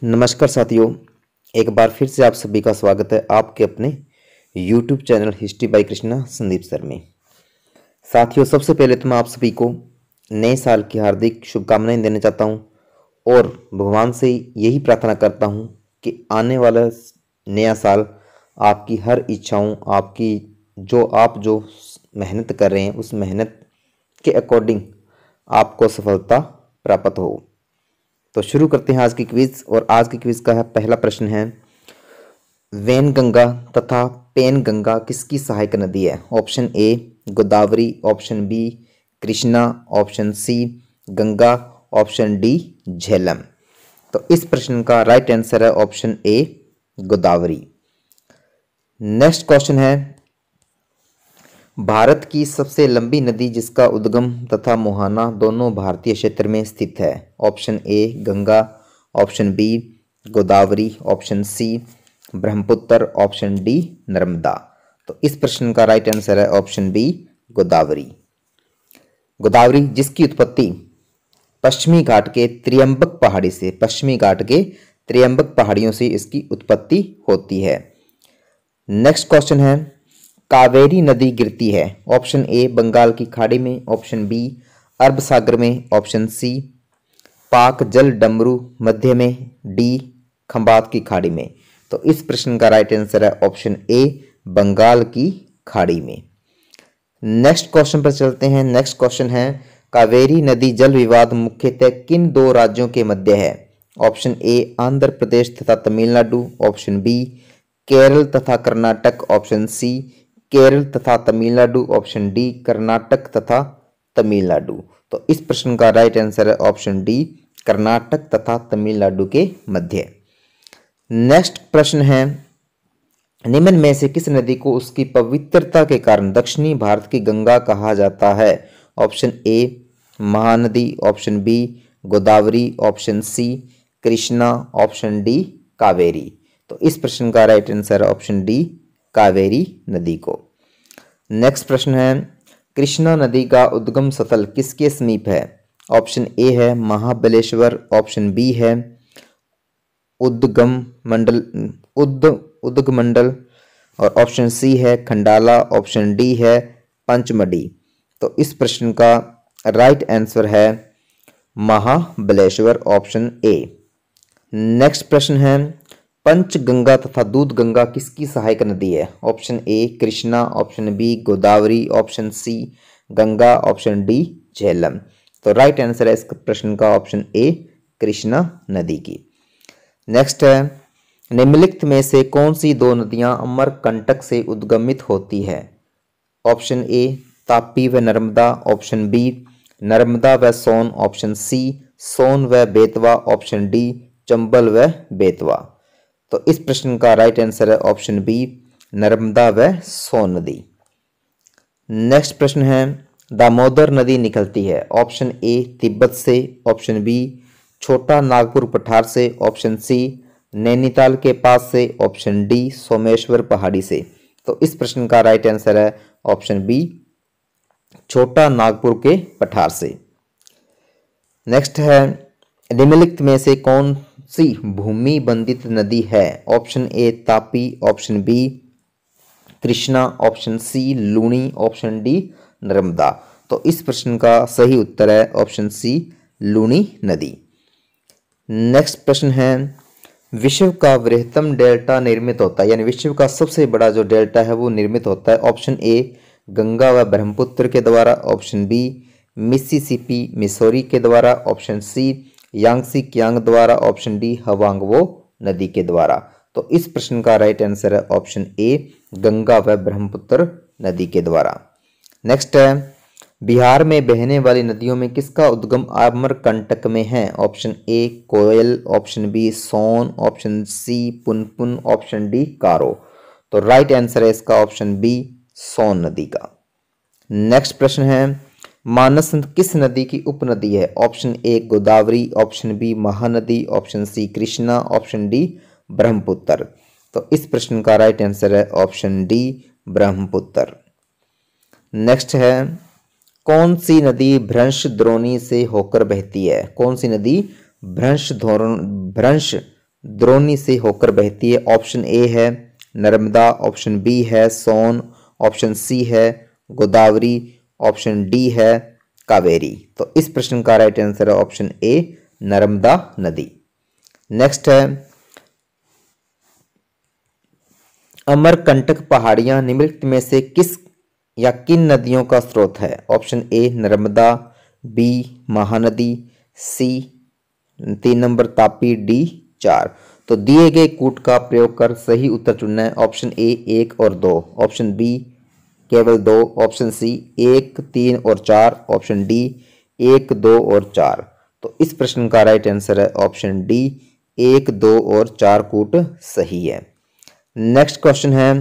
नमस्कार साथियों, एक बार फिर से आप सभी का स्वागत है आपके अपने YouTube channel history by Krishna Sandeep sir में। साथियों, सबसे पहले तो मैं आप सभी को नए साल की हार्दिक शुभकामनाएं देना चाहता हूं और भगवान से यही प्रार्थना करता हूं कि आने वाला नया साल आपकी हर इच्छाओं, आपकी जो मेहनत कर रहे हैं उस मेहनत के अकॉर्डिंग आपको सफलता प्राप्त हो। तो शुरू करते हैं आज की क्विज। और आज की क्विज का पहला प्रश्न है, वैनगंगा तथा पेनगंगा किसकी सहायक नदी है? Option A Godavari, option B Krishna, option C Ganga, option D Jhelum. तो इस प्रश्न का राइट आंसर है option A Godavari. Next question है, भारत की सबसे लंबी नदी जिसका उद्गम तथा मुहाना दोनों भारतीय क्षेत्र में स्थित है? Option A Ganga, option B Godavari, option C Brahmaputra, option D Narmada. तो इस प्रश्न का राइट आंसर है ऑप्शन बी गोदावरी। गोदावरी जिसकी उत्पत्ति पश्चिमी घाट के त्रियंबक पहाड़ियों से इसकी उत्पत्ति होती है। नेक्स्ट क्वेश्चन है, कावेरी नदी गिरती है? ऑप्शन ए बंगाल की खाड़ी में, ऑप्शन बी अरब सागर में, ऑप्शन सी पाक जल डमरू मध्य में, डी खंबात की खाड़ी में। तो इस प्रश्न का राइट आंसर है ऑप्शन ए बंगाल की खाड़ी में। नेक्स्ट क्वेश्चन पर चलते हैं। नेक्स्ट क्वेश्चन है, कावेरी नदी जल विवाद मुख्यतः किन दो राज्यों के मध्य है? ऑप्शन ए आंध्र प्रदेश तथा तमिलनाडु, ऑप्शन बी केरल तथा कर्नाटक, ऑप्शन सी केरल तथा तमिलनाडु, ऑप्शन डी कर्नाटक तथा तमिलनाडु। तो इस प्रश्न का राइट आंसर है ऑप्शन डी कर्नाटक तथा तमिलनाडु के मध्य। नेक्स्ट प्रश्न है, निम्न में से किस नदी को उसकी पवित्रता के कारण दक्षिणी भारत की गंगा कहा जाता है? Option A Mahanadi, option B Godavari, option C Krishna, option D Kaveri. तो इस प्रश्न का राइट आंसर है ऑप्शन डी कावेरी नदी को। नेक्स्ट प्रश्न है, कृष्णा नदी का उद्गम स्थल किसके समीप है? ऑप्शन ए है महाबलेश्वर, ऑप्शन बी है उदगमंडल और ऑप्शन सी है खंडाला, ऑप्शन डी है पंचमढ़ी। तो इस प्रश्न का राइट आंसर है महाबलेश्वर, ऑप्शन ए। नेक्स्ट प्रश्न है, पंचगंगा तथा दूधगंगा किसकी सहायक नदी है? Option A Krishna, option B Godavari, option C Ganga, option D Jhelum. तो राइट आंसर है इस प्रश्न का ऑप्शन ए कृष्णा नदी की। नेक्स्ट है, निम्नलिखित में से कौन सी दो नदियां अमरकंटक से उद्गमित होती है? ऑप्शन ए तापी व नर्मदा, ऑप्शन बी नर्मदा व सोन, ऑप्शन सी सोन व बेतवा, ऑप्शन डी चंबल व बेतवा। तो इस प्रश्न का राइट आंसर है ऑप्शन बी नर्मदा व सोन नदी। नेक्स्ट प्रश्न है, दामोदर नदी निकलती है? ऑप्शन ए तिब्बत से, ऑप्शन बी छोटा नागपुर पठार से, ऑप्शन सी नैनीताल के पास से, ऑप्शन डी सोमेश्वर पहाड़ी से। तो इस प्रश्न का राइट आंसर है ऑप्शन बी छोटा नागपुर के पठार से। नेक्स्ट है, निम्नलिखित में से कौन सी भूमि बंधित नदी है? Option A Tapi, option B Krishna, option C Luni, option D Narmada. तो इस प्रश्न का सही उत्तर है ऑप्शन सी लूणी नदी। नेक्स्ट प्रश्न है, विश्व का वृहत्तम डेल्टा निर्मित होता है, यानी विश्व का सबसे बड़ा जो डेल्टा है वो निर्मित होता है? ऑप्शन ए गंगा व ब्रह्मपुत्र के द्वारा, ऑप्शन बी मिसिसिपी मिसौरी के द्वारा, ऑप्शन सी यांगसी कियांग द्वारा, ऑप्शन डी हवांगवो नदी के द्वारा। तो इस प्रश्न का राइट आंसर है ऑप्शन ए गंगा व ब्रह्मपुत्र नदी के द्वारा। नेक्स्ट है, बिहार में बहने वाली नदियों में किसका उद्गम अमरकंटक में है? Option A Koel, option B Son, option C Punpun, option D Karo. तो राइट आंसर है इसका ऑप्शन बी सोन नदी का। नेक्स्ट प्रश्न है, मानस किस नदी की उपनदी है? Option A Godavari, option B Mahanadi, option C Krishna, option D Brahmaputra. तो इस प्रश्न का राइट आंसर है ऑप्शन डी ब्रह्मपुत्र। नेक्स्ट है, कौन सी नदी भ्रंश द्रोणी से होकर बहती है? कौन सी नदी भ्रंश द्रोणी से होकर बहती है? ऑप्शन ए है नर्मदा, ऑप्शन बी है सोन, ऑप्शन सी है गोदावरी, ऑप्शन डी है कावेरी। तो इस प्रश्न का राइट आंसर है ऑप्शन ए नर्मदा नदी। नेक्स्ट है अमरकंटक पहाड़ियां निम्नलिखित में से किस या किन नदियों का स्रोत है? Option A Narmada, B Mahanadi, C 3 number Tapi, D 4। तो दिए गए कूट का प्रयोग कर सही उत्तर चुनना है। ऑप्शन ए 1 और 2, ऑप्शन बी केवल 2, ऑप्शन सी 1, 3 और 4, ऑप्शन डी 1, 2 और 4। तो इस प्रश्न का राइट आंसर है ऑप्शन डी 1, 2 और 4 कूट सही है। नेक्स्ट क्वेश्चन है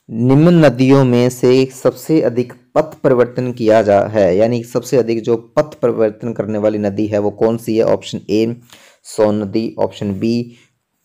निम्न नदियों में से सबसे अधिक पथ परिवर्तन किया जा है, यानी सबसे अधिक जो पथ परिवर्तन करने वाली नदी है वो कौन सी है? ऑप्शन ए सोन नदी, ऑप्शन बी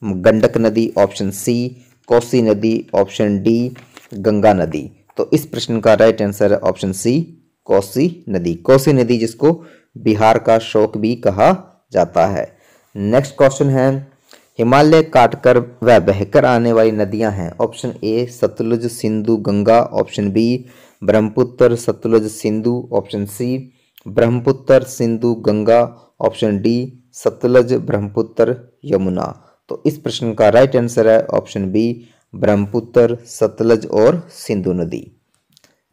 गंडक नदी, ऑप्शन सी कोसी नदी, ऑप्शन डी गंगा नदी। तो इस प्रश्न का राइट आंसर है ऑप्शन सी कोसी नदी। कोसी नदी जिसको बिहार का शोक भी कहा जाता है। नेक्स्ट क्वेश्चन है हिमालय काटकर व बहकर आने वाली नदियां हैं। Option A Sutlej Sindhu Ganga, option B Brahmaputra Sutlej Sindhu, option C Brahmaputra Sindhu Ganga, option D Sutlej Brahmaputra Yamuna. तो इस प्रश्न का राइट आंसर है ऑप्शन बी ब्रह्मपुत्र सतलज और सिंधु नदी।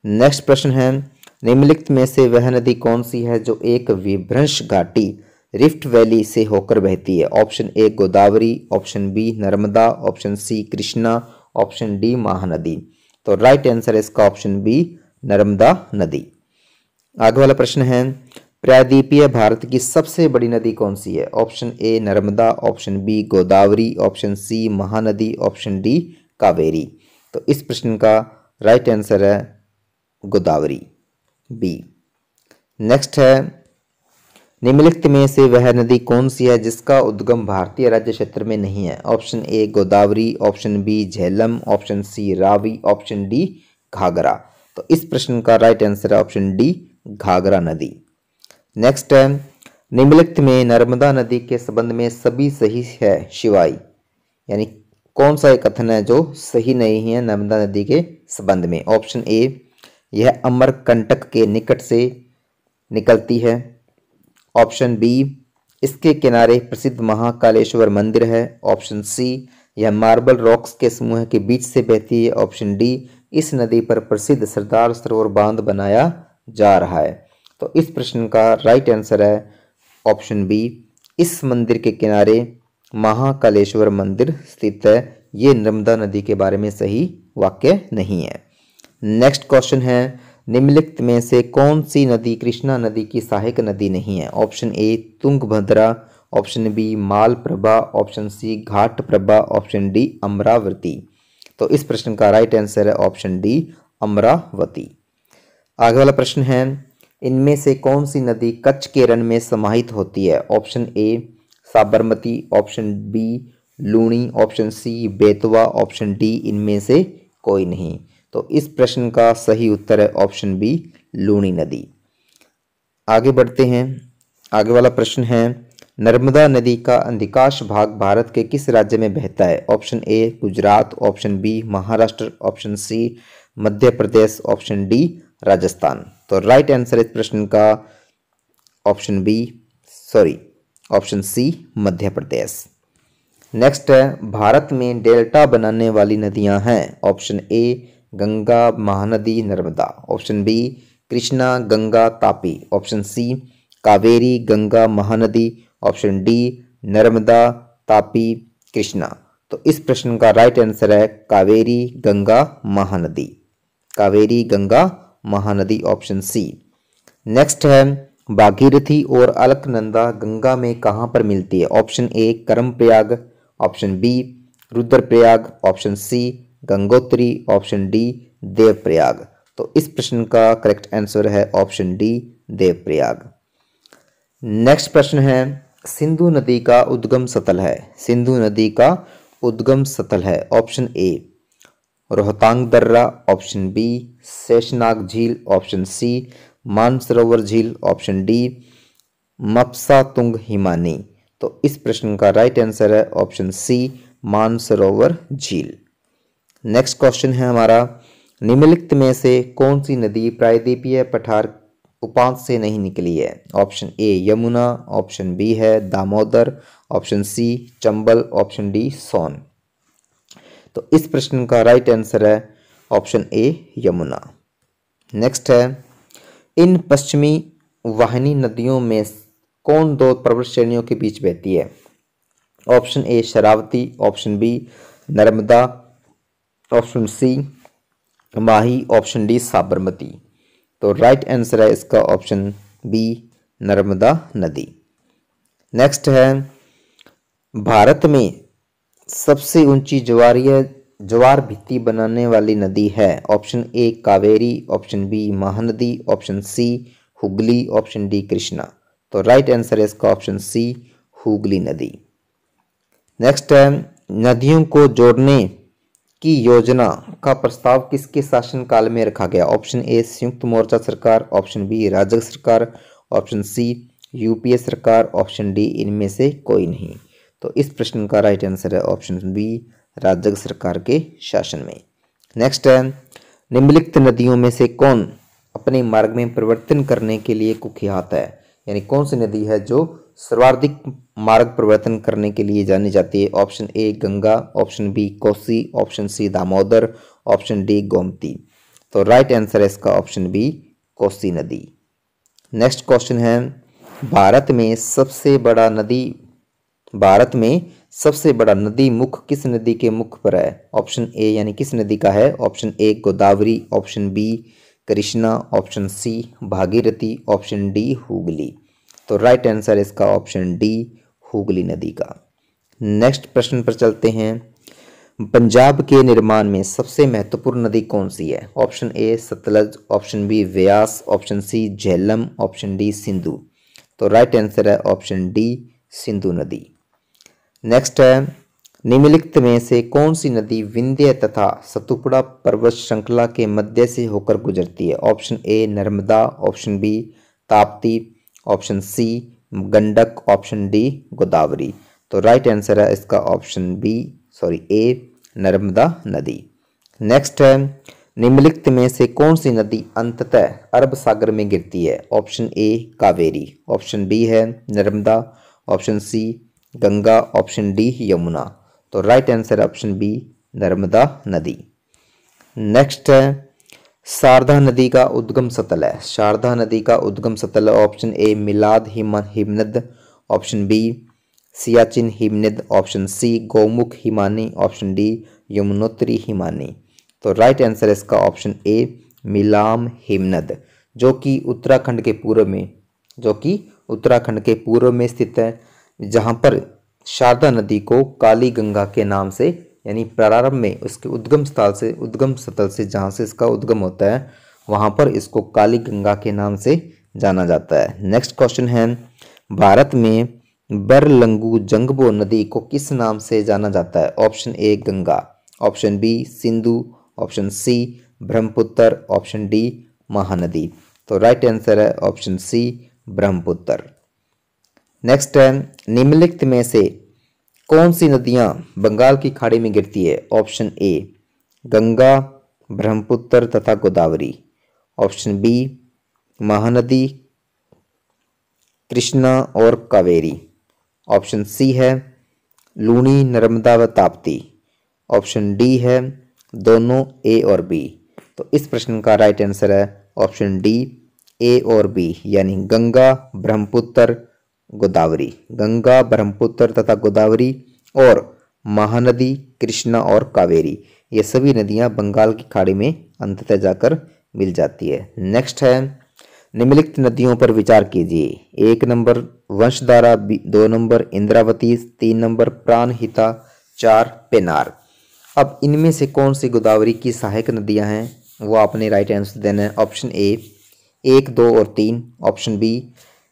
नेक्स्ट प्रश्न है निम्नलिखित में से वह नदी कौन सी है जो एक विभ्रंश घाटी रिफ्ट वैली से होकर बहती है? Option A Godavari, option B Narmada, option C Krishna, option D Mahanadi. तो राइट आंसर है इसका ऑप्शन बी नर्मदा नदी। आगे वाला प्रश्न है प्रायद्वीपीय भारत की सबसे बड़ी नदी कौन सी है? Option A Narmada, option B Godavari, option C Mahanadi, option D Kaveri. तो इस प्रश्न का राइट आंसर है गोदावरी, बी। नेक्स्ट है निम्नलिखित में से वह नदी कौन सी है जिसका उद्गम भारतीय राज्य क्षेत्र में नहीं है? Option A Godavari, option B Jhelum, option C Ravi, option D Ghaghara. तो इस प्रश्न का राइट आंसर है ऑप्शन डी घाघरा नदी। नेक्स्ट है निम्नलिखित में नर्मदा नदी के संबंध में सभी सही है शिवाय, यानी कौन सा एक कथन है जो सही नहीं है नर्मदा नदी के संबंध में? ऑप्शन ए यह अमरकंटक के निकट से निकलती है, ऑप्शन बी इसके किनारे प्रसिद्ध महाकालेश्वर मंदिर है, ऑप्शन सी यह मार्बल रॉक्स के समूह के बीच से बहती है, ऑप्शन डी इस नदी पर प्रसिद्ध सरदार सरोवर बांध बनाया जा रहा है। तो इस प्रश्न का राइट आंसर है ऑप्शन बी इस मंदिर के किनारे महाकालेश्वर मंदिर स्थित है। ये नर्मदा नदी के बारे में सही वाक्य नहीं है। नेक्स्ट क्वेश्चन है निम्नलिखित में से कौन सी नदी कृष्णा नदी की सहायक नदी नहीं है? Option A Tungabhadra, option B Malaprabha, option C Ghataprabha, option D Amaravati. तो इस प्रश्न का राइट आंसर है ऑप्शन डी अमरावती। आगे वाला प्रश्न है इनमें से कौन सी नदी कच्छ के रण में समाहित होती है? Option A Sabarmati, option B Luni, option C Betwa, option D इनमें से कोई नहीं। तो इस प्रश्न का सही उत्तर है ऑप्शन बी लूणी नदी। आगे बढ़ते हैं। आगे वाला प्रश्न है नर्मदा नदी का अधिकांश भाग भारत के किस राज्य में बहता है? Option A Gujarat, option B Maharashtra, option C Madhya Pradesh, option D Rajasthan. तो राइट आंसर इस प्रश्न का ऑप्शन सी मध्य प्रदेश। नेक्स्ट है भारत में डेल्टा बनाने वाली नदियां हैं। Option A Ganga Mahanadi Narmada, option B Krishna Ganga Tapi, option C Kaveri Ganga Mahanadi, option D Narmada Tapi Krishna. तो इस प्रश्न का राइट आंसर है Kaveri Ganga Mahanadi, Kaveri Ganga Mahanadi, option C. Next है भागीरथी और अलकनंदा गंगा में कहाँ पर मिलती है? Option A Karnaprayag, option B Rudraprayag, option C Gangotri, option D Devprayag. तो इस प्रश्न का करेक्ट आंसर है ऑप्शन डी देवप्रयाग। नेक्स्ट प्रश्न है सिंधु नदी का उद्गम स्थल है। सिंधु नदी का उद्गम स्थल है ऑप्शन ए रोहतांग दर्रा, ऑप्शन बी शेषनाग झील, ऑप्शन सी मानसरोवर झील, ऑप्शन डी मपसा तुंग हिमानी। तो तो इस प्रश्न का राइट आंसर है ऑप्शन सी, मानसरोवर झील। नेक्स्ट क्वेश्चन है हमारा, निम्नलिखित में से कौन सी नदी प्रायद्वीपीय पठार उपांत से नहीं निकली है? Option A Yamuna, option B है Damodar, option C Chambal, option D Son. तो इस प्रश्न का राइट आंसर है ऑप्शन ए यमुना। नेक्स्ट है, इन पश्चिमी वाहिनी नदियों में कौन दो पर्वत श्रेणियों के बीच बहती है? Option A Sharavati, option B Narmada, option C Mahi, option D Sabarmati. तो राइट आंसर है इसका ऑप्शन बी नर्मदा नदी। नेक्स्ट है, भारत में सबसे ऊंची ज्वार भित्ति बनाने वाली नदी है? Option A Kaveri, option B Mahanadi, option C Hooghly, option D Krishna. तो राइट आंसर है इसका ऑप्शन सी हुगली नदी। नेक्स्ट है, नदियों को जोड़ने की योजना का प्रस्ताव किसके शासनकाल में रखा गया? ऑप्शन ए संयुक्त मोर्चा सरकार, ऑप्शन बी राजग सरकार, ऑप्शन सी यूपीए सरकार, ऑप्शन डी इनमें से कोई नहीं। तो इस प्रश्न का राइट आंसर है ऑप्शन बी राजग सरकार के शासन में। नेक्स्ट है, निम्नलिखित नदियों में से कौन अपने मार्ग में परिवर्तन करने के लिए कुख्यात है? यानी कौन सी नदी है जो सर्वाधिक मार्ग परिवर्तन करने के लिए जानी जाती है? Option A Ganga, option B Kosi, option C Damodar, option D Gomti. तो राइट आंसर है इसका ऑप्शन बी कोसी नदी। नेक्स्ट क्वेश्चन है, भारत में सबसे बड़ा नदी मुख किस नदी के मुख पर है? ऑप्शन ए यानी किस नदी का है? Option A Godavari, option B Krishna, option C Bhagirathi, option D Hooghly. तो राइट आंसर इसका ऑप्शन डी हुगली नदी का। नेक्स्ट प्रश्न पर चलते हैं, पंजाब के निर्माण में सबसे महत्वपूर्ण नदी कौन सी है? Option A Sutlej, option B Beas, option C Jhelum, option D Sindhu. तो राइट आंसर है ऑप्शन डी सिंधु नदी। नेक्स्ट है, निम्नलिखित में से कौन सी नदी विंध्य तथा सतपुड़ा पर्वत श्रृंखला के मध्य से होकर गुजरती है? Option A Narmada, option B Tapti, option C Gandak, option D Godavari. तो राइट आंसर है इसका ऑप्शन ए नर्मदा नदी। नेक्स्ट है, निम्नलिखित में से कौन सी नदी अंततः अरब सागर में गिरती है? Option A Kaveri, option B है Narmada, option C Ganga, option D Yamuna. तो right answer option B Narmada नदी। नेक्स्ट है, शारदा नदी का उद्गम स्थल है? शारदा नदी का उद्गम स्थल ऑप्शन ए मिलाद हिमनद, ऑप्शन बी सियाचिन हिमनद, ऑप्शन सी गौमुख हिमानी, ऑप्शन डी यमुनोत्री हिमानी। तो राइट आंसर इसका ऑप्शन ए मिलाम हिमनद, जो कि उत्तराखंड के पूर्व में स्थित है, जहां पर शारदा नदी को काली गंगा के नाम से, यानी प्रारंभ में उसके उद्गम स्थल से जहाँ से इसका उद्गम होता है वहाँ पर इसको काली गंगा के नाम से जाना जाता है। नेक्स्ट क्वेश्चन है, भारत में बरलंगू जंगबो नदी को किस नाम से जाना जाता है? Option A Ganga, option B Sindhu, option C Brahmaputra, option D Mahanadi. तो राइट आंसर है ऑप्शन सी ब्रह्मपुत्र। नेक्स्ट है, निम्नलिखित में से कौन सी नदियां बंगाल की खाड़ी में गिरती है? ऑप्शन ए गंगा, ब्रह्मपुत्र तथा गोदावरी, ऑप्शन बी महानदी, कृष्णा और कावेरी, ऑप्शन सी है लूनी, नर्मदा व ताप्ती, ऑप्शन डी है दोनों ए और बी। तो इस प्रश्न का राइट आंसर है ऑप्शन डी ए और बी, यानी गंगा, ब्रह्मपुत्र, गोदावरी। गंगा, ब्रह्मपुत्र तथा गोदावरी और महानदी, कृष्णा और कावेरी, ये सभी नदियां बंगाल की खाड़ी में अंततः जाकर मिल जाती है। नेक्स्ट है, निम्नलिखित नदियों पर विचार कीजिए। 1 number Vamsadhara, 2 number Indravati, 3 number Pranahita, 4 Pennar. अब इनमें से कौन सी गोदावरी की सहायक नदियां हैं वो आपने राइट आंसर देना है। ऑप्शन ए 1, 2 और 3, ऑप्शन बी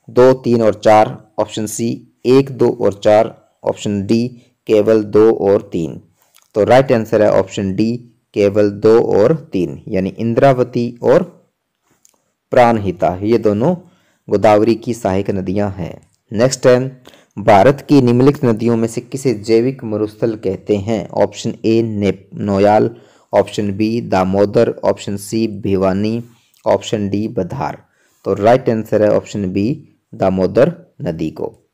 2, 3 और 4, ऑप्शन सी 1, 2 और 4, ऑप्शन डी केवल 2 और 3। तो राइट आंसर है ऑप्शन डी केवल 2 और 3, यानी इंद्रावती और प्राणहिता ये दोनों गोदावरी की सहायक नदियां हैं। नेक्स्ट है, भारत की निम्नलिखित नदियों में से किसे जैविक मरुस्थल कहते हैं? Option A Noyal, option B Damodar, option C Bhiwani, option D Badhar. तो राइट आंसर है ऑप्शन बी दामोदर नदी को।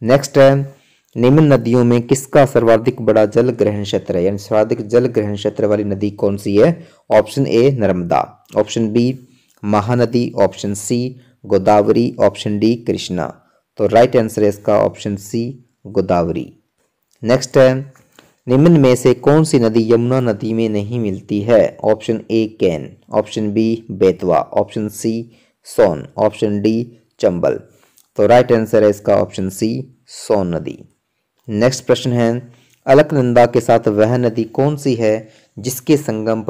नेक्स्ट है, निम्न नदियों में किसका सर्वाधिक बड़ा जल ग्रहण क्षेत्र है, यानी सर्वाधिक जल ग्रहण क्षेत्र वाली नदी कौन सी है? Option A Narmada, option B Mahanadi, option C Godavari, option D Krishna. तो राइट आंसर है इसका ऑप्शन सी गोदावरी। नेक्स्ट है, निम्न में से कौन सी नदी यमुना नदी में नहीं मिलती है? Option A Ken, option B Betwa, option C Son, option D Chambal. तो राइट आंसर है इसका ऑप्शन सी सोन नदी। नेक्स्ट प्रश्न है, अलकनंदा के साथ वह नदी कौन सी है जिसके संगम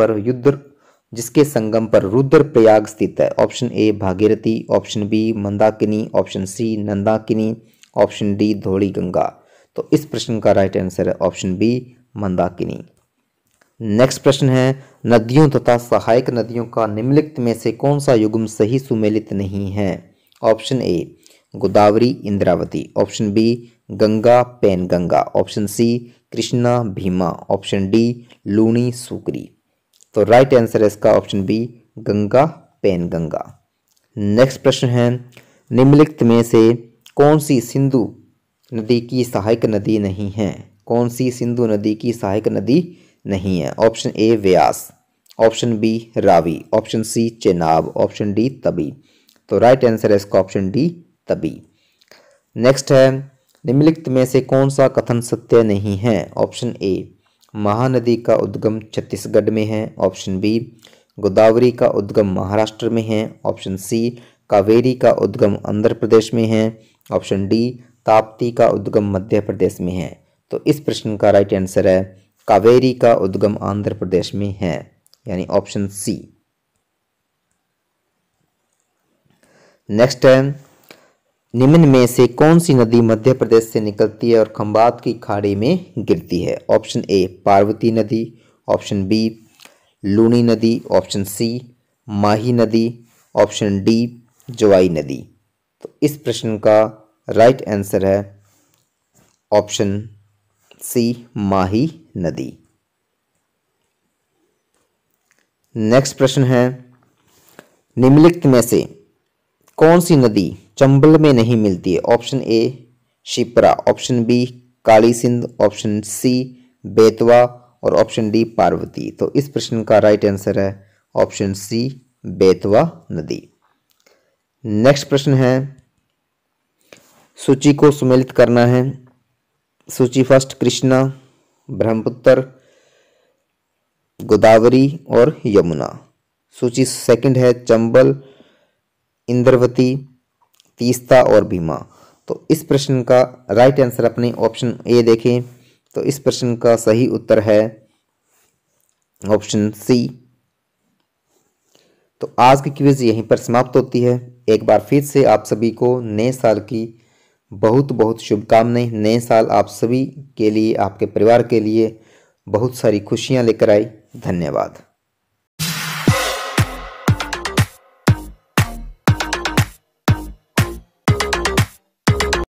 पर रुद्रप्रयाग स्थित है? Option A Bhagirathi, option B Mandakini, option C Nandakini, option D Dhauli Ganga. तो इस प्रश्न का राइट आंसर है ऑप्शन बी मंदाकिनी। नेक्स्ट प्रश्न है, नदियों तथा सहायक नदियों का निम्नलिखित में से कौन सा युग्म सही सुमेलित नहीं है? Option A Godavari Indravati, option B Ganga Penganga, option C Krishna Bhima, option D Luni Sukri. तो राइट आंसर है इसका option B Ganga Penganga. Next प्रश्न है, निम्नलिखित में से कौन सी सिंधु नदी की सहायक नदी नहीं है? कौन सी सिंधु नदी की सहायक नदी नहीं है? Option A Beas, option B Ravi, option C Chenab, option D Tawi. तो राइट आंसर है इसका ऑप्शन डी तबी। नेक्स्ट है, निम्नलिखित में से कौन सा कथन सत्य नहीं है? ऑप्शन ए महानदी का उद्गम छत्तीसगढ़ में है, ऑप्शन बी गोदावरी का उद्गम महाराष्ट्र में है, ऑप्शन सी कावेरी का उद्गम आंध्र प्रदेश में है, ऑप्शन डी ताप्ती का उद्गम मध्य प्रदेश में है। तो इस प्रश्न का राइट आंसर है कावेरी का उद्गम आंध्र प्रदेश में है, यानी ऑप्शन सी। नेक्स्ट है, निम्न में से कौन सी नदी मध्य प्रदेश से निकलती है और खंबात की खाड़ी में गिरती है? ऑप्शन ए पार्वती नदी, ऑप्शन बी लूनी नदी, ऑप्शन सी माही नदी, ऑप्शन डी जवाई नदी। तो इस प्रश्न का राइट आंसर है ऑप्शन सी माही नदी। नेक्स्ट प्रश्न है, निम्नलिखित में से कौन सी नदी चंबल में नहीं मिलती है? Option A Shipra, option B Kali Sindh, option C Betwa और ऑप्शन डी पार्वती। तो इस प्रश्न का राइट आंसर है ऑप्शन सी बेतवा नदी। नेक्स्ट प्रश्न है, सूची को सुमेलित करना है। सूची फर्स्ट कृष्णा, ब्रह्मपुत्र, गोदावरी और यमुना। सूची सेकंड है चंबल, इंद्रवती, तीस्ता और भीमा। तो इस प्रश्न का राइट आंसर अपने ऑप्शन ए देखें तो इस प्रश्न का सही उत्तर है ऑप्शन सी। तो आज की क्विज यहीं पर समाप्त होती है। एक बार फिर से आप सभी को नए साल की बहुत बहुत शुभकामनाएं। नए साल आप सभी के लिए, आपके परिवार के लिए बहुत सारी खुशियां लेकर आए। धन्यवाद।